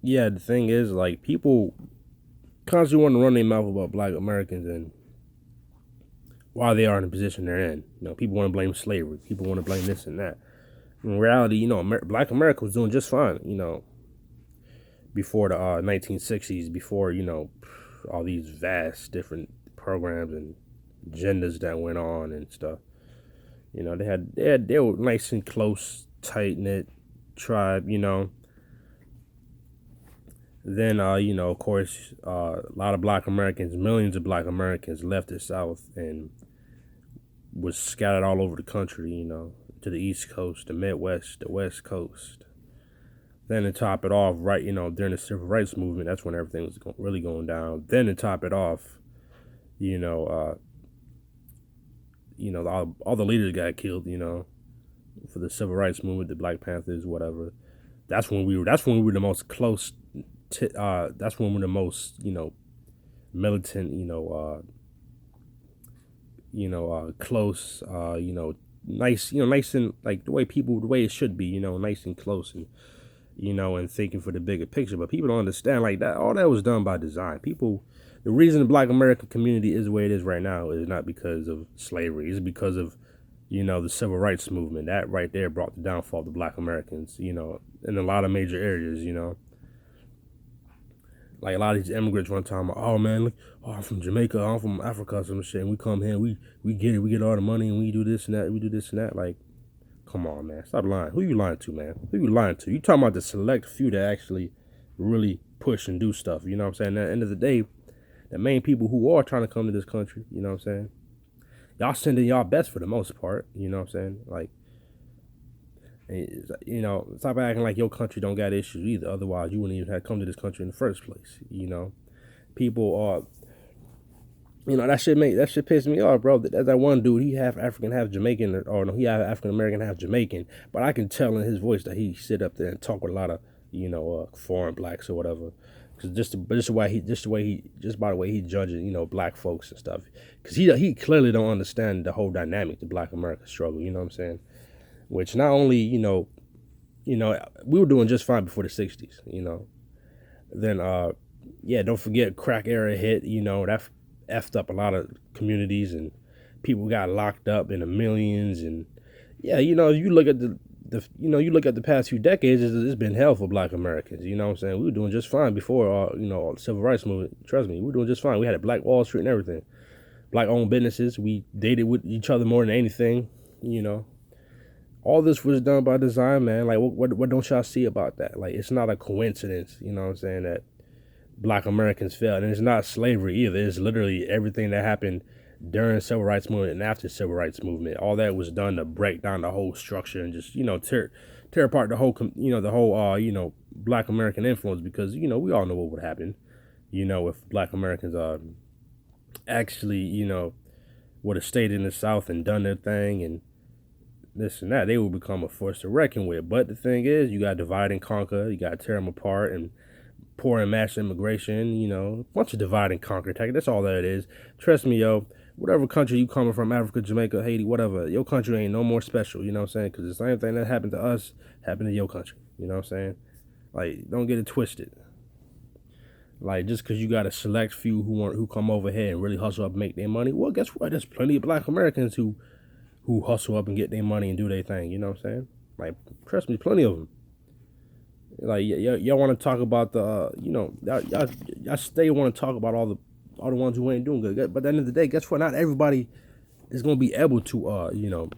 yeah, the thing is, like, people constantly want to run their mouth about Black Americans and why they are in the position they're in. People want to blame slavery. People want to blame this and that. In reality, Black America was doing just fine. Before the 1960s, before all these vast different programs and agendas that went on and stuff. They were nice and close, tight knit tribe. Then of course, a lot of Black Americans, millions of Black Americans left the South and was scattered all over the country. To the East Coast, the Midwest, the West Coast. Then to top it off, right, during the Civil Rights Movement, that's when everything was really going down. Then to top it off, all the leaders got killed, for the Civil Rights Movement, the Black Panthers, whatever. That's when we were the most close. That's when we were the most, militant, close, nice, nice and like the way it should be, nice and close and and thinking for the bigger picture. But people don't understand like that. All that was done by design. The reason the Black American community is the way it is right now is not because of slavery. It's because of, the Civil Rights Movement. That right there brought the downfall of the Black Americans, in a lot of major areas, Like a lot of these immigrants one time, oh man, look, I'm from Jamaica, I'm from Africa, some shit, and we come here, we get all the money, and we do this and that, Like, come on, man, stop lying. Who you lying to, man? Who you lying to? You talking about the select few that actually really push and do stuff, you know what I'm saying? At the end of the day, the main people who are trying to come to this country, you know what I'm saying? Y'all sending y'all best for the most part, you know what I'm saying? Like, stop acting like your country don't got issues either. Otherwise, you wouldn't even have come to this country in the first place. People are, that shit piss me off, bro. That one dude, he half African, half Jamaican, or no, he half African American, half Jamaican. But I can tell in his voice that he sit up there and talk with a lot of, foreign blacks or whatever. Cause just by the way he judges, black folks and stuff. Cause he clearly don't understand the whole dynamic, the Black American struggle. You know what I'm saying? Which not only, we were doing just fine before the 60s, Then, don't forget crack era hit, that effed up a lot of communities and people got locked up in the millions. And you look at the past few decades, it's been hell for Black Americans. You know what I'm saying? We were doing just fine before, the Civil Rights Movement. Trust me, we were doing just fine. We had a Black Wall Street and everything. Black owned businesses. We dated with each other more than anything, All this was done by design, man. Like, what don't y'all see about that? Like, it's not a coincidence, you know what I'm saying, that Black Americans failed. And it's not slavery either. It's literally everything that happened during Civil Rights Movement and after Civil Rights Movement. All that was done to break down the whole structure and just, tear apart the whole, Black American influence. Because, we all know what would happen, if Black Americans actually, would have stayed in the South and done their thing and this and that, they will become a force to reckon with. But the thing is, you got to divide and conquer. You got to tear them apart and pour in mass immigration, a bunch of divide and conquer tactics. That's all that it is. Trust me, yo, whatever country you coming from, Africa, Jamaica, Haiti, whatever, your country ain't no more special, you know what I'm saying? Because the same thing that happened to us happened to your country, you know what I'm saying? Like, don't get it twisted. Like, just because you got a select few who come over here and really hustle up and make their money, well, guess what? There's plenty of Black Americans who hustle up and get their money and do their thing, you know what I'm saying? Like, trust me, plenty of them. Like, y'all want to talk about the, y'all stay want to talk about all the ones who ain't doing good. But at the end of the day, guess what? Not everybody is going to be able to,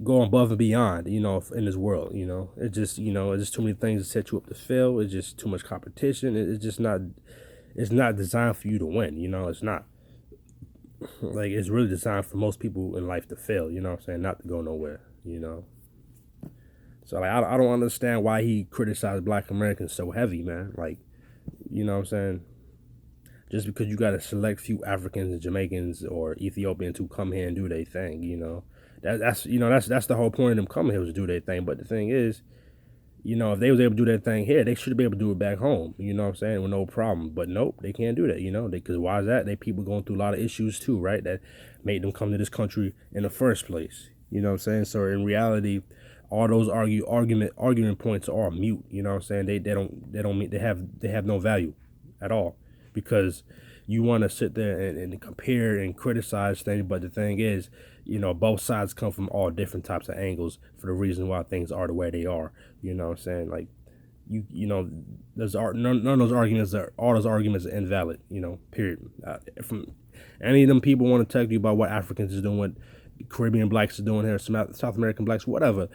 go above and beyond, in this world, It's just, it's just too many things to set you up to fail. It's just too much competition. It's not designed for you to win, It's not. Like, it's really designed for most people in life to fail, you know what I'm saying? Not to go nowhere, So, like, I don't understand why he criticized Black Americans so heavy, man. Like, you know what I'm saying? Just because you got a select few Africans and Jamaicans or Ethiopians who come here and do their thing, That's the whole point of them coming here was to do their thing. But the thing is, if they was able to do that thing here, they should be able to do it back home. You know what I'm saying? With no problem. But nope, they can't do that, Because why is that? They people going through a lot of issues too, right? That made them come to this country in the first place. You know what I'm saying? So in reality, all those argument points are mute. You know what I'm saying? They don't mean they have no value at all, because you want to sit there and compare and criticize things, but the thing is, both sides come from all different types of angles for the reason why things are the way they are. You know what I'm saying? Like, none of those arguments are all those arguments are invalid. Period. From any of them people want to tell you about what Africans is doing, what Caribbean blacks are doing here, South American blacks, whatever.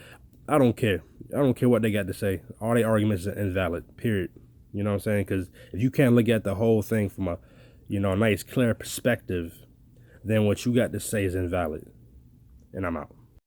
I don't care. I don't care what they got to say. All their arguments are invalid. Period. You know what I'm saying? Because if you can't look at the whole thing from a nice clear perspective, then what you got to say is invalid. And I'm out.